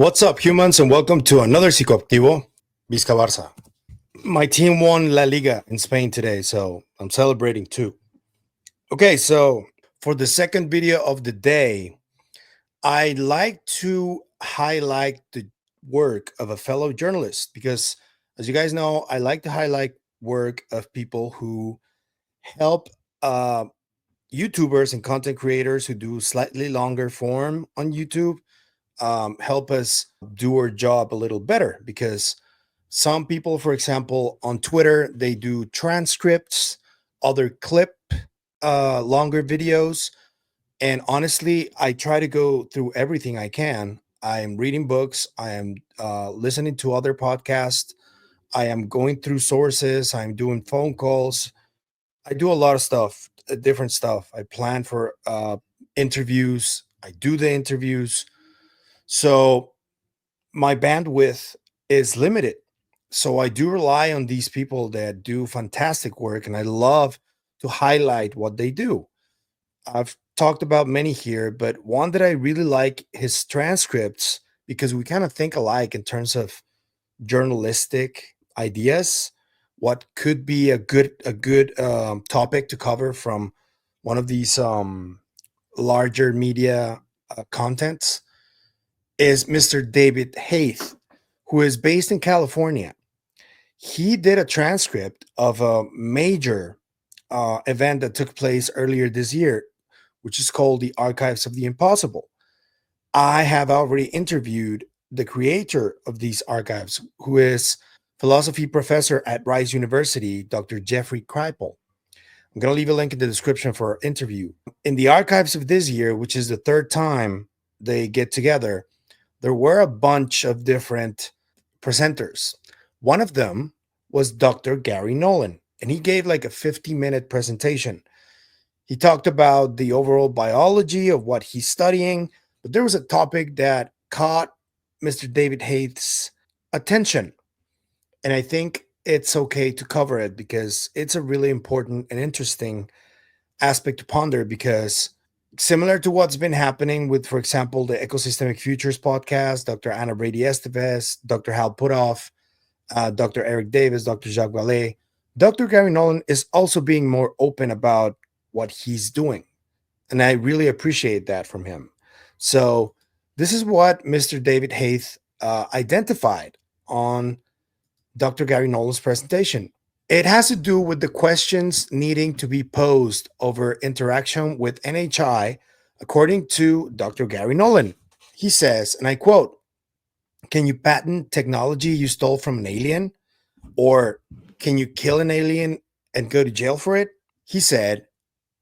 What's up, humans, and welcome to another Psicoactivo, Vizca Barça. My team won La Liga in Spain today, so I'm celebrating too. Okay, so for the second video of the day, I'd like to highlight the work of a fellow journalist because, as you guys know, I like to highlight work of people who help uh, YouTubers and content creators who do slightly longer form on YouTube help us do our job a little better because some people, for example, on Twitter, they do transcripts, other clip longer videos. And honestly, I try to go through everything I can. I am reading books. I am listening to other podcasts. I am going through sources. I'm doing phone calls. I do a lot of stuff, different stuff. I plan for interviews. I do the interviews. So my bandwidth is limited. So I do rely on these people that do fantastic work, and I love to highlight what they do. I've talked about many here, but one that I really like his transcripts because we kind of think alike in terms of journalistic ideas. What could be a good topic to cover from one of these larger media contents is Mr. David Haith, who is based in California. He did a transcript of a major event that took place earlier this year, which is called the Archives of the Impossible. I have already interviewed the creator of these archives, who is philosophy professor at Rice University, Dr. Jeffrey Kripal. I'm going to leave a link in the description for our interview. In the archives of this year, which is the third time they get together, there were a bunch of different presenters. One of them was Dr. Garry Nolan, and he gave like a 50-minute presentation. He talked about the overall biology of what he's studying, but there was a topic that caught Mr. David Haith's attention. And I think it's okay to cover it because it's a really important and interesting aspect to ponder because similar to what's been happening with, for example, the Ecosystemic Futures podcast, Dr. Anna Brady Estevez, Dr. Hal Puthoff, Dr. Eric Davis, Dr. Jacques Vallée, Dr. Garry Nolan is also being more open about what he's doing. And I really appreciate that from him. So this is what Mr. David Haith identified on Dr. Garry Nolan's presentation. It has to do with the questions needing to be posed over interaction with NHI, according to Dr. Garry Nolan. He says, and I quote, "Can you patent technology you stole from an alien? Or can you kill an alien and go to jail for it?" He said,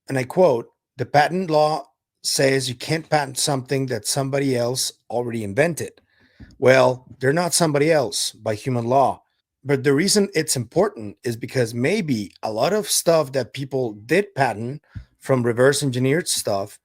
and I quote, "The patent law says you can't patent something that somebody else already invented." Well, they're not somebody else by human law. But the reason it's important is because maybe a lot of stuff that people did patent from reverse engineered stuff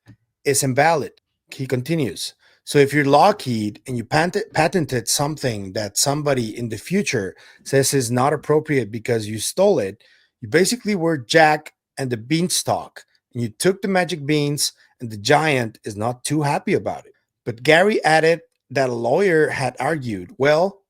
is invalid. He continues. So if you're Lockheed and you patented something that somebody in the future says is not appropriate because you stole it, you basically were Jack and the Beanstalk, and you took the magic beans, and the giant is not too happy about it. But Garry added that a lawyer had argued, well,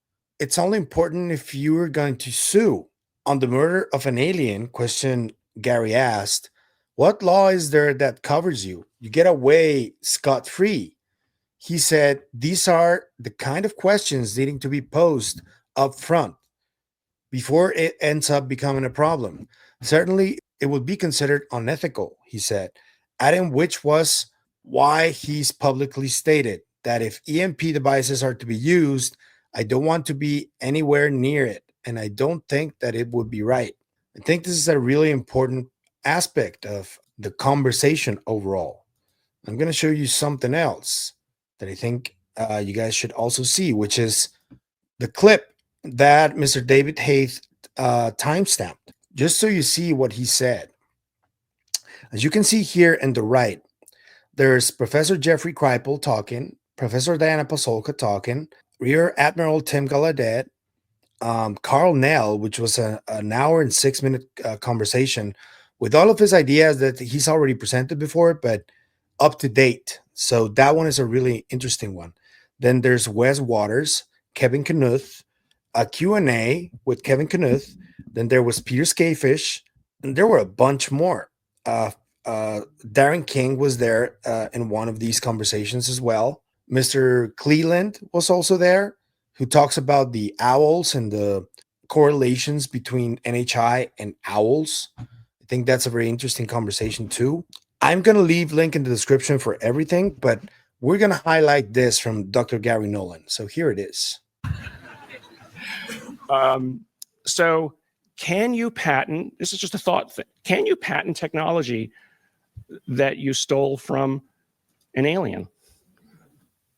it's only important if you were going to sue. On the murder of an alien, question Garry asked, what law is there that covers you? You get away scot-free. He said, these are the kind of questions needing to be posed up front before it ends up becoming a problem. Certainly, it would be considered unethical, he said, adding which was why he's publicly stated that if EMP devices are to be used, I don't want to be anywhere near it, and I don't think that it would be right. I think this is a really important aspect of the conversation overall. I'm going to show you something else that I think you guys should also see, which is the clip that Mr. David Haith timestamped, just so you see what he said. As you can see here in the right, there's Professor Jeffrey Kripal talking, Professor Diana Pasolka talking, Rear Admiral Tim Gallaudet, Carl Nell, which was an hour and 6 minute conversation with all of his ideas that he's already presented before, but up to date. So that one is a really interesting one. Then there's Wes Waters, Kevin Knuth, a Q&A with Kevin Knuth. Then there was Peter Skafish, and there were a bunch more. Uh, Darren King was there in one of these conversations as well. Mr. Cleland was also there, who talks about the owls and the correlations between NHI and owls. I think that's a very interesting conversation too. I'm going to leave link in the description for everything, but we're going to highlight this from Dr. Garry Nolan. So here it is. So can you patent, this is just a thought thing, can you patent technology that you stole from an alien?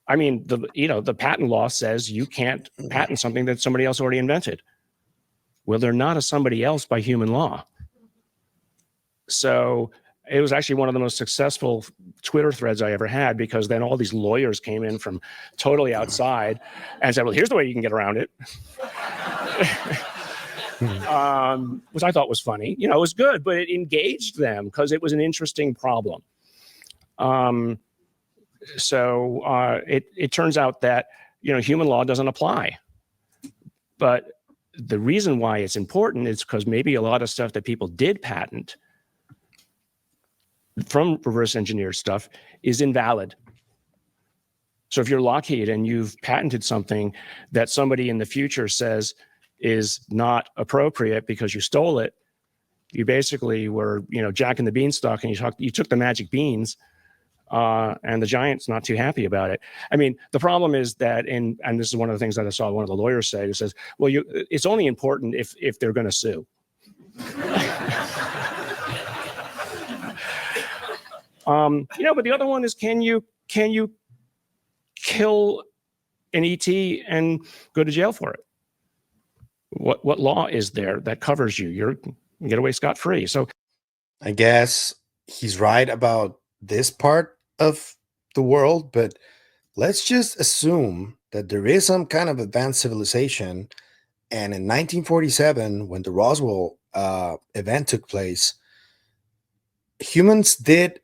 I mean, the patent law says you can't patent something that somebody else already invented. Well, they're not a somebody else by human law. So it was actually one of the most successful Twitter threads I ever had, because then all these lawyers came in from totally outside and said, well, here's the way you can get around it. Which I thought was funny. It was good, but it engaged them because it was an interesting problem. So it turns out that, human law doesn't apply. But the reason why it's important is because maybe a lot of stuff that people did patent from reverse engineered stuff is invalid. So if you're Lockheed and you've patented something that somebody in the future says is not appropriate because you stole it, you basically were, Jack and the Beanstalk, and you took the magic beans, and the giant's not too happy about it. I mean, the problem is that, and this is one of the things that I saw one of the lawyers say, who says, well, it's only important if they're going to sue. But the other one is, can you kill an ET and go to jail for it? What law is there that covers you? You get away scot-free. So I guess he's right about this part of the world, but let's just assume that there is some kind of advanced civilization. And in 1947, when the Roswell event took place, humans did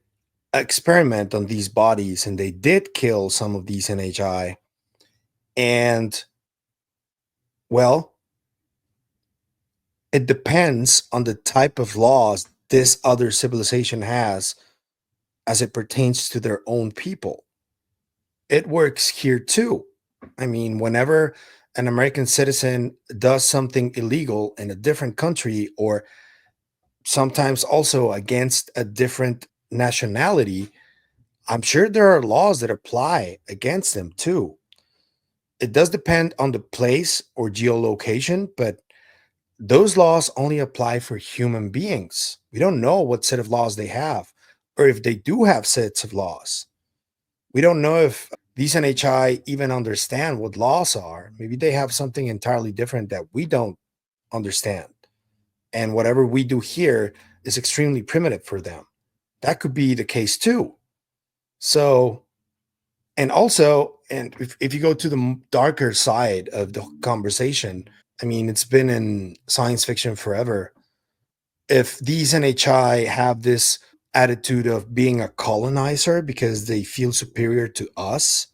experiment on these bodies, and they did kill some of these NHI. And, well, it depends on the type of laws this other civilization has as it pertains to their own people. It works here too. I mean, whenever an American citizen does something illegal in a different country, or sometimes also against a different nationality, I'm sure there are laws that apply against them too. It does depend on the place or geolocation, but those laws only apply for human beings. We don't know what set of laws they have, or if they do have sets of laws. We don't know if these NHI even understand what laws are. Maybe they have something entirely different that we don't understand. And whatever we do here is extremely primitive for them. That could be the case too. So, and also, and if you go to the darker side of the conversation, I mean, it's been in science fiction forever. If these NHI have this attitude of being a colonizer because they feel superior to us,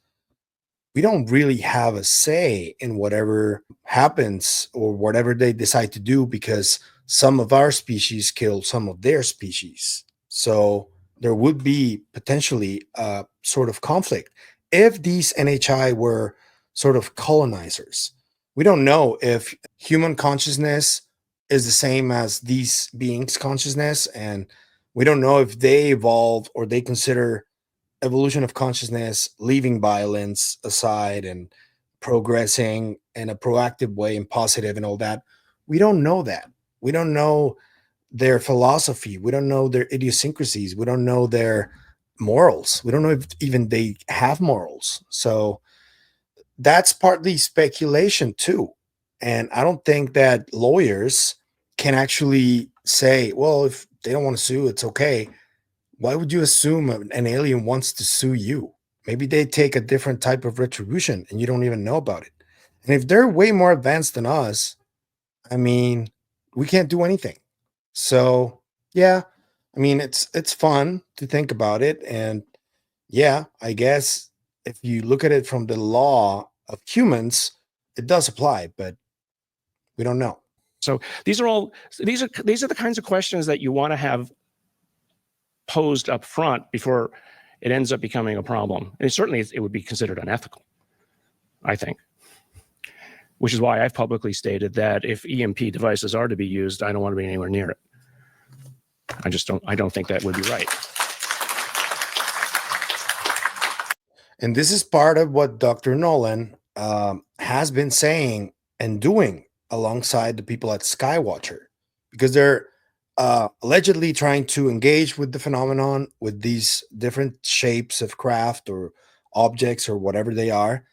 we don't really have a say in whatever happens or whatever they decide to do, because some of our species kill some of their species. So there would be potentially a sort of conflict if these NHI were sort of colonizers. We don't know if human consciousness is the same as these beings' consciousness, and we don't know if they evolve or they consider evolution of consciousness, leaving violence aside and progressing in a proactive way and positive and all that. We don't know that. We don't know their philosophy. We don't know their idiosyncrasies. We don't know their morals. We don't know if even they have morals. So that's partly speculation too. And I don't think that lawyers can actually say, well, if they don't want to sue, it's okay. Why would you assume an alien wants to sue you? Maybe they take a different type of retribution and you don't even know about it. And if they're way more advanced than us, I mean, we can't do anything. So, yeah, I mean, it's fun to think about it. And yeah, I guess if you look at it from the law of humans, it does apply, but we don't know. So these are the kinds of questions that you want to have posed up front before it ends up becoming a problem. And certainly it would be considered unethical, I think. Which is why I've publicly stated that if EMP devices are to be used, I don't want to be anywhere near it. I don't think that would be right. And this is part of what Dr. Nolan has been saying and doing alongside the people at Skywatcher, because they're allegedly trying to engage with the phenomenon with these different shapes of craft or objects or whatever they are.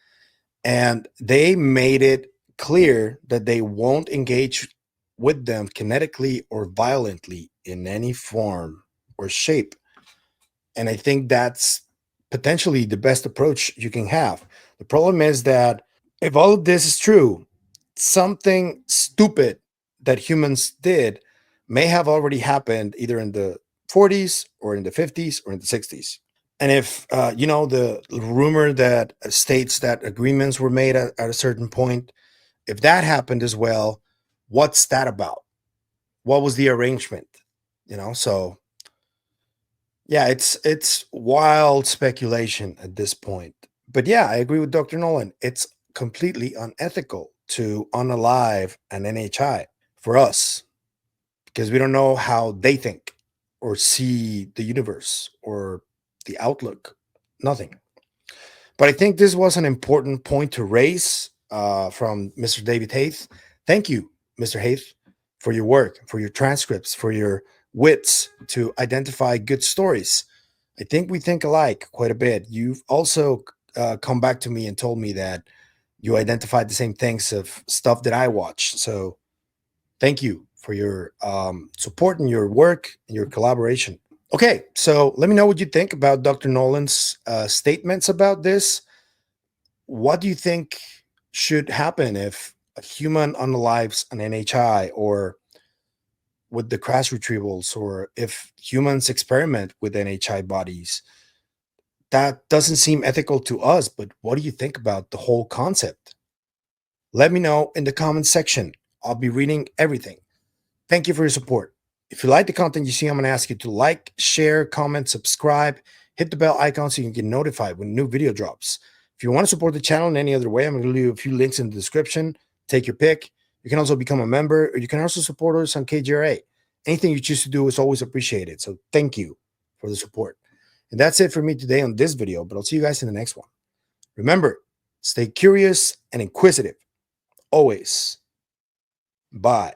And they made it clear that they won't engage with them kinetically or violently in any form or shape. And I think that's potentially the best approach you can have. The problem is that if all of this is true, something stupid that humans did may have already happened either in the 40s or in the 50s or in the 60s. And if, the rumor that states that agreements were made at a certain point, if that happened as well, what's that about? What was the arrangement? So yeah, it's wild speculation at this point. But yeah, I agree with Dr. Nolan. It's completely unethical to unalive an NHI for us, because we don't know how they think or see the universe or the outlook. Nothing. But I think this was an important point to raise from Mr. David Haith. Thank you, Mr. Haith, for your work, for your transcripts, for your wits to identify good stories. I think we think alike quite a bit. You've also come back to me and told me that you identified the same things of stuff that I watch. So thank you for your support and your work and your collaboration. Okay, so let me know what you think about Dr. Nolan's statements about this. What do you think should happen if a human unalives an NHI, or with the crash retrievals, or if humans experiment with NHI bodies? That doesn't seem ethical to us, but what do you think about the whole concept? Let me know in the comments section. I'll be reading everything. Thank you for your support. If you like the content you see, I'm going to ask you to like, share, comment, subscribe, hit the bell icon so you can get notified when a new video drops. If you want to support the channel in any other way, I'm going to leave a few links in the description. Take your pick. You can also become a member, or you can also support us on KGRA. Anything you choose to do is always appreciated. So thank you for the support. And that's it for me today on this video, but I'll see you guys in the next one. Remember, stay curious and inquisitive. Always. Bye.